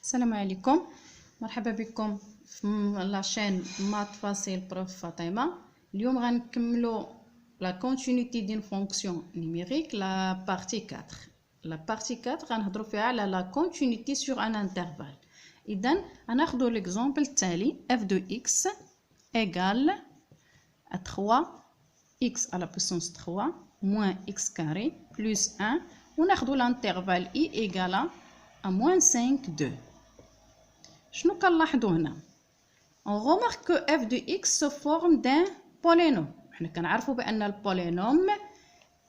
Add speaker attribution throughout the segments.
Speaker 1: السلام عليكم، مرحبا بكم في لاشين مات فاسيل بروف فاطمه. اليوم غنكملوا لا كونتينيتي دين فونكسيون نيميريك لا بارتي 4. لا بارتي 4 غنهضروا فيها على لا كونتينيتي سور ان انترفال. اذا غناخذوا ليكزامبل التالي f de x égale à 3x à la puissance 3 moins x carré plus 1 وناخذوا l'intervalle i égale à moins 5 2. شنو كنلاحظوا هنا؟ on remarque que f de x se forme d'un polynôme. حنا كنعرفوا بان البولينوم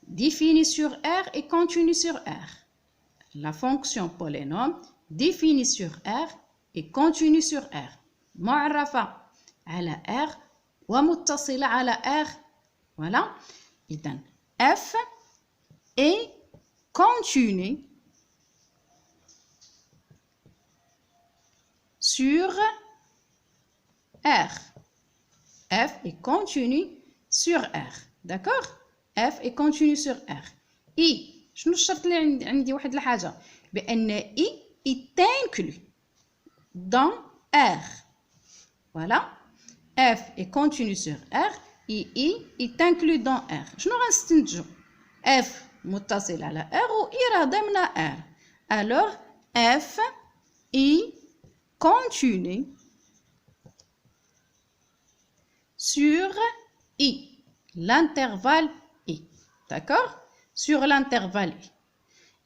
Speaker 1: défini sur R et continu sur R. La fonction polynôme définie sur R et continue sur R معرفة على R ومتصلة على R. Voilà. إذن f est continue sur R. F est continue sur R. D'accord? F est continue sur R. I. شنو الشرط اللي عندي واحد الحاجة بأن I est inclus dans R. Voilà. F est continue sur R et I est inclus dans R. شنو غنستنتجو؟ F متصل على R و I راه ضمن R. Alors F est continue sur I, l'intervalle I. D'accord? Sur l'intervalle I.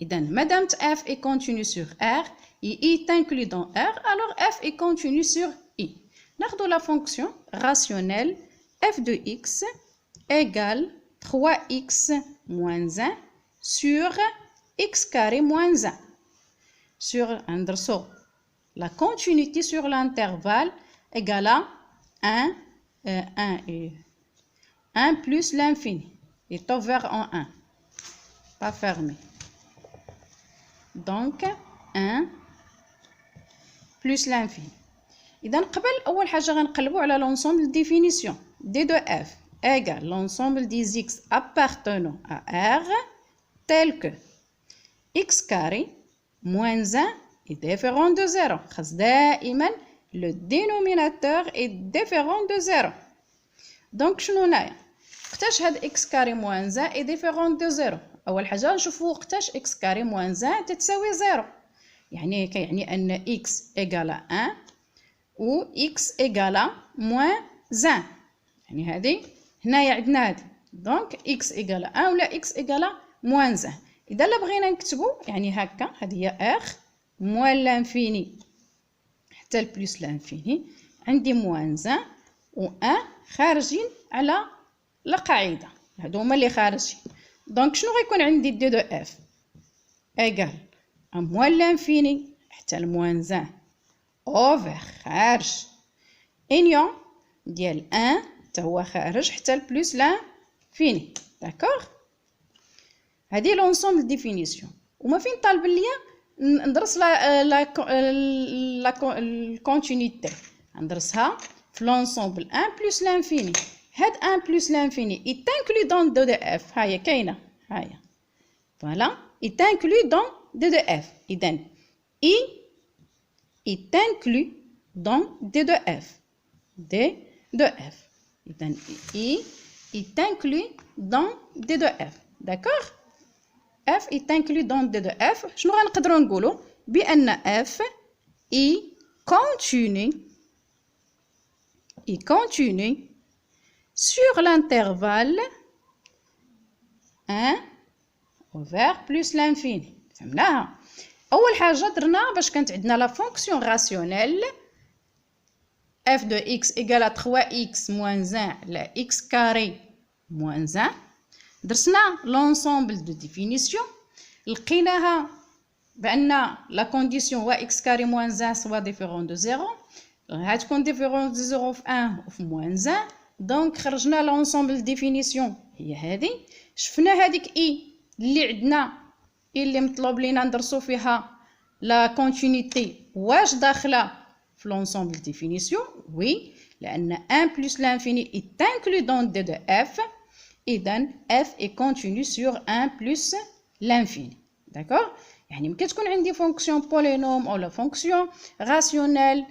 Speaker 1: Et donc, madame f est continue sur R et I est inclus dans R, alors f est continue sur I. Nous la fonction rationnelle f de x égale 3x moins 1 sur x carré moins 1. Sur un dessous. La continuité sur l'intervalle égale à 1 plus l'infini est ouvert en 1, pas fermé. Donc 1 plus l'infini. إذا قبل أول حاجة غنقلبوا على l'ensemble de définition d de f égale l'ensemble des x appartenant à R tel que x carré moins 1 est différent de 0. خاص دائما le dénominateur est différent de 0. donc شنو هنايا وقتاش هاد x carré moins 1 est différent de 0؟ اول حاجه نشوفوا وقتاش x carré moins 1 تتساوي 0. يعني كيعني ان x égale 1 و x égale moins 1. يعني هذه هنايا عندنا هذه donc x égale 1 ولا x égale moins 1. اذا لا بغينا نكتبوا يعني هكا هذه هي r moins l'infini حتى البلس لانفيني عندي موان 1 و 1 خارجين على القاعده هادو هما اللي خارجين. دونك شنو غيكون عندي دي دو اف ايغال موان لانفيني حتى الموان 1 اوفر خارج انيون ديال 1 حتى هو خارج حتى البلس لانفيني. داكوغ هذه لونسومبل ديفينيسيون. وما فين طالب ليا ندرس la continuité ندرسها في l'ensemble 1 plus l'infini. هاد 1 plus l'infini est inclus dans d de f. هاهي كاينه هاهي فوالا est inclus dans d de f. إذن I est inclus dans d de f. d de f. إذن I est inclus dans d de f. D'accord? f est inclus dans d de f. شنو غنقدروا نقولوا بان f est continue sur l'intervalle 1 vers plus l'infini. فهمناها؟ اول حاجه درنا باش كانت عندنا لا فونكسيون راسيونيل f de x égale à 3x moins 1 على x carré moins 1. درسنا l'ensemble de définition لقيناها بان لا كونديسيون هو x carré moins 1 soit différent de 0. غتكون différent de 0 في 1 وفي moins 1. دونك خرجنا l'ensemble définition هي هذه. شفنا هذيك i اللي عندنا اللي مطلوب لينا ندرسو فيها لا كونتينيتي واش داخله في l'ensemble définition. oui لان 1 plus l'infini est inclus dans d de f. إذن f est continue sur 1 plus l'infini. D'accord? يعني ملي كتكون عندي فونكسيون بولينوم ولا فونكسيون راسيونيل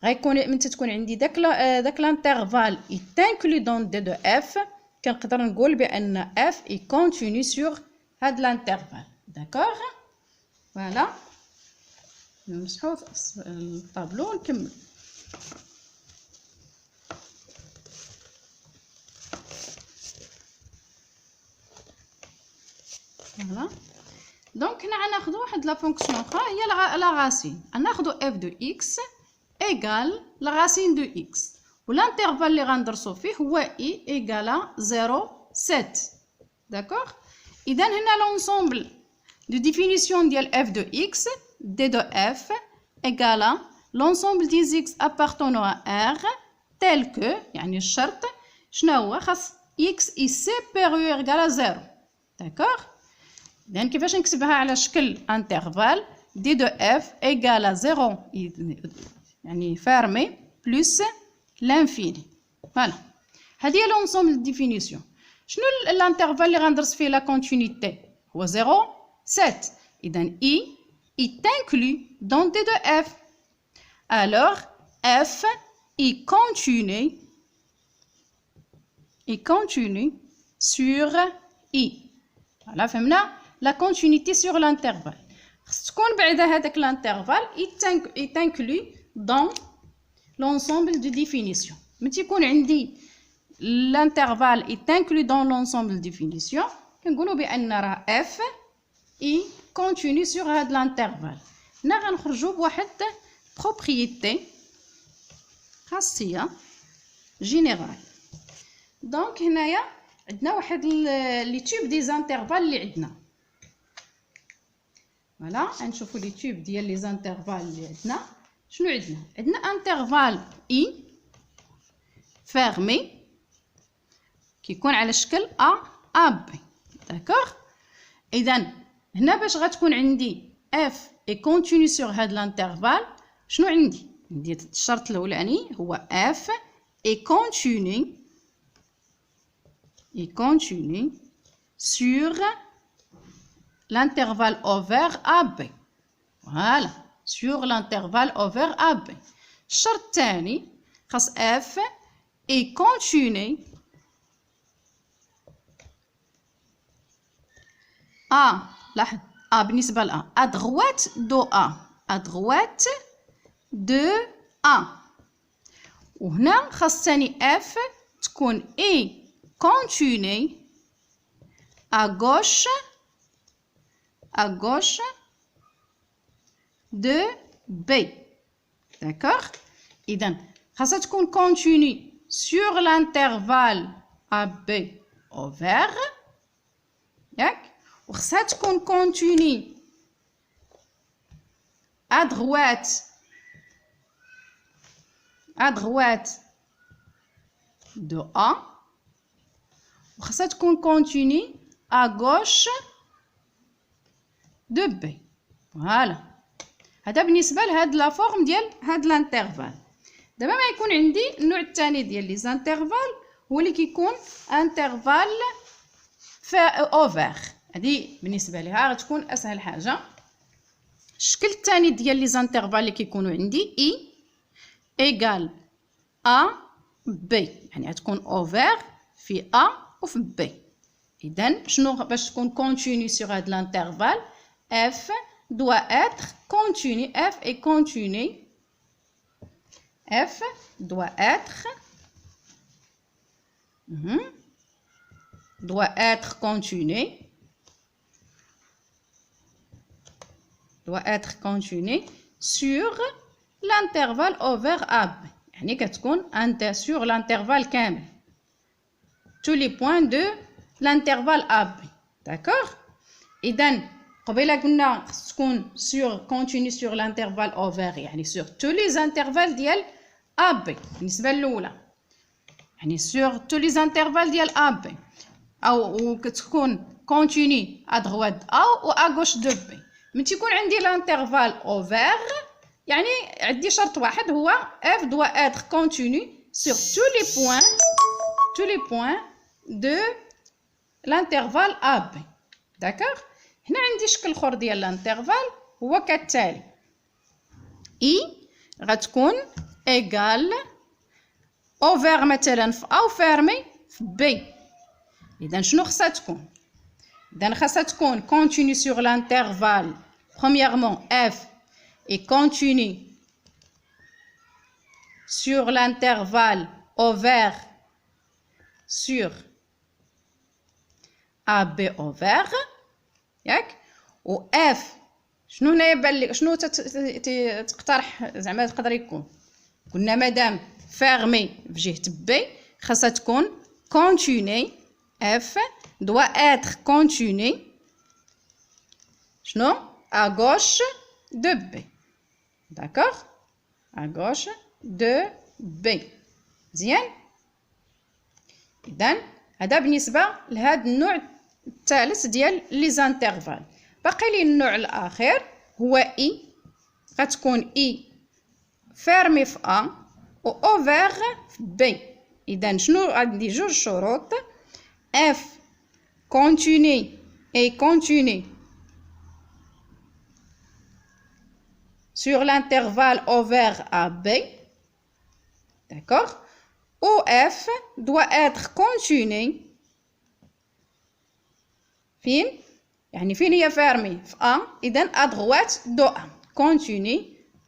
Speaker 1: غيكون ملي تكون عندي داك لانترفال يتانكلي دون دي دو اف كنقدر نقول بان اف اي كونتينيو سور هاد لانترفال. داكوغ فوالا نمسحو الطابلو ونكمل. فوالا دونك هنا غناخدو واحد لا فونكسيون اخرى هي لا راسين. غناخدو اف دو اكس ايغال لا راسين دو اكس والانترفال اللي غندرسو فيه هو اي ايغالا 0.7. داكوغ اذا هنا لونسومبل دو ديفينيسيون ديال اف دو اكس دي دو اف ايغالا لونسومبل دي زيكس ابارتونو ا ار تيل كو يعني الشرط شنو هو خاص اكس اي سوبيريور ايغالا 0. داكوغ إذن كيفاش نكتبها على شكل انترفال دي دو اف ايغالا 0 يعني فارمي بلس لانفيني. فوالا هذه هي لونسومبل ديفينيسيون. شنو الانترفال اللي غندرس فيه لا كونتينيتي هو 0.7. اذا اي تانكلي دون دي دو اف alors f est continue sur i. voilà فهمنا لا كونتينيتي سور لانترفال خص تكون بعدا هذاك لانترفال يتانكلي دون لونسومبل دو ديفينيسيون. ملي تيكون عندي لانترفال يتانكلي دون لونسومبل ديفينيسيون كنقولوا بان راه اف اي كونتينيو سور هاد لانترفال. هنا غنخرجوا بواحد بروبريتي خاصيه جينيرال. دونك هنايا عندنا واحد لي تيوب دي زانترفال اللي عندنا. فوالا غنشوفوا لي تيوب ديال لي زانترفال اللي عندنا. شنو عندنا انترفال اي فيرمي كيكون على شكل ا بي. داكوغ اذا هنا باش غتكون عندي اف اي كونتينيو سور هاد لانترفال شنو عندي الشرط الاولاني هو اف اي كونتينيو sur l'intervalle ouvert AB. Voilà, sur l'intervalle ouvert AB. الشرط الثاني خاص F est continu A لاحظ A بالنسبة ل A à droite de A à droite de A. وهنا خاص ثاني F تكون est continu à gauche de B. D'accord? إذن خاصها تكون continue sur l'intervalle AB ouvert. ياك؟ وخاصها تكون continue à droite de A. وخاصها تكون continue à gauche de B. فوالا هذا بالنسبه لهاد لا فورم ديال هاد لانترفال. دابا ما يكون عندي النوع الثاني ديال لي زانترفال هو اللي كيكون انترفال اوفر. هذه بالنسبه ليها غتكون اسهل حاجه. الشكل الثاني ديال لي زانترفال اللي كيكونوا عندي اي ايغال ا بي يعني غتكون اوفر في ا وفي بي. اذا شنو باش تكون كونتينيو سور هاد لانترفال f doit être continu. F est continu. F doit être continu sur l'intervalle ouvert AB. يعني كتكون sur l'intervalle كامل tous les points de l'intervalle AB. D'accord? إذن قبيله قلنا خص تكون continue sur l'intervalle ouvert يعني sur tous les intervalles ديال AB بالنسبه الاولى يعني sur tous les intervalles ديال AB او كتكون continue à droite A ou à gauche de B. ملي تيكون عندي l'intervalle ouvert يعني عندي شرط واحد هو f doit être continu sur tous les points de l'intervalle AB. D'accord? هنا عندي شكل اخر ديال الانترفال هو كالتالي. اي غتكون ايغال اوفر مثلا في ا وفيرمي في بي. اذا شنو خصها تكون؟ اذا خصها تكون كونتيني سور لانترفال premièrement f et continue sur l'intervalle ouvert sur AB ouvert ياك. و f شنو هنايا بان لي شنو تقترح زعما تقدر يكون؟ قلنا مادام فيرمي في جهه بي خاصها تكون كونتيني f doit être continu شنو à gauche de B. D'accord? À gauche de B. مزيان. إذن هذا بالنسبة لهذا النوع الثالث ديال لي زانترفال. باقي لي النوع الأخير هو إي. غتكون إي فيرمي في أ و أوفير في بي. إذن شنو عندي؟ جوج شروط. F continue et continue sur l'intervalle ouvert à B. D'accord? Ou F doit être continu. فين؟ يعني فين هي fermée؟ في A. إذن à droite de A. Continue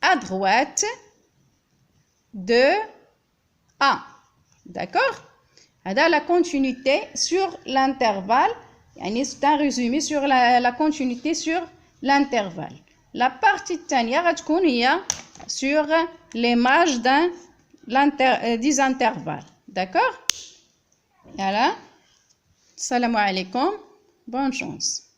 Speaker 1: à droite de A. D'accord? هذا la continuité sur l'intervalle. يعني c'est un résumé sur la continuité sur l'intervalle. La partie الثانية غتكون هي sur l'image des intervalles. D'accord? Voilà. Salam alaikum. Bonne chance.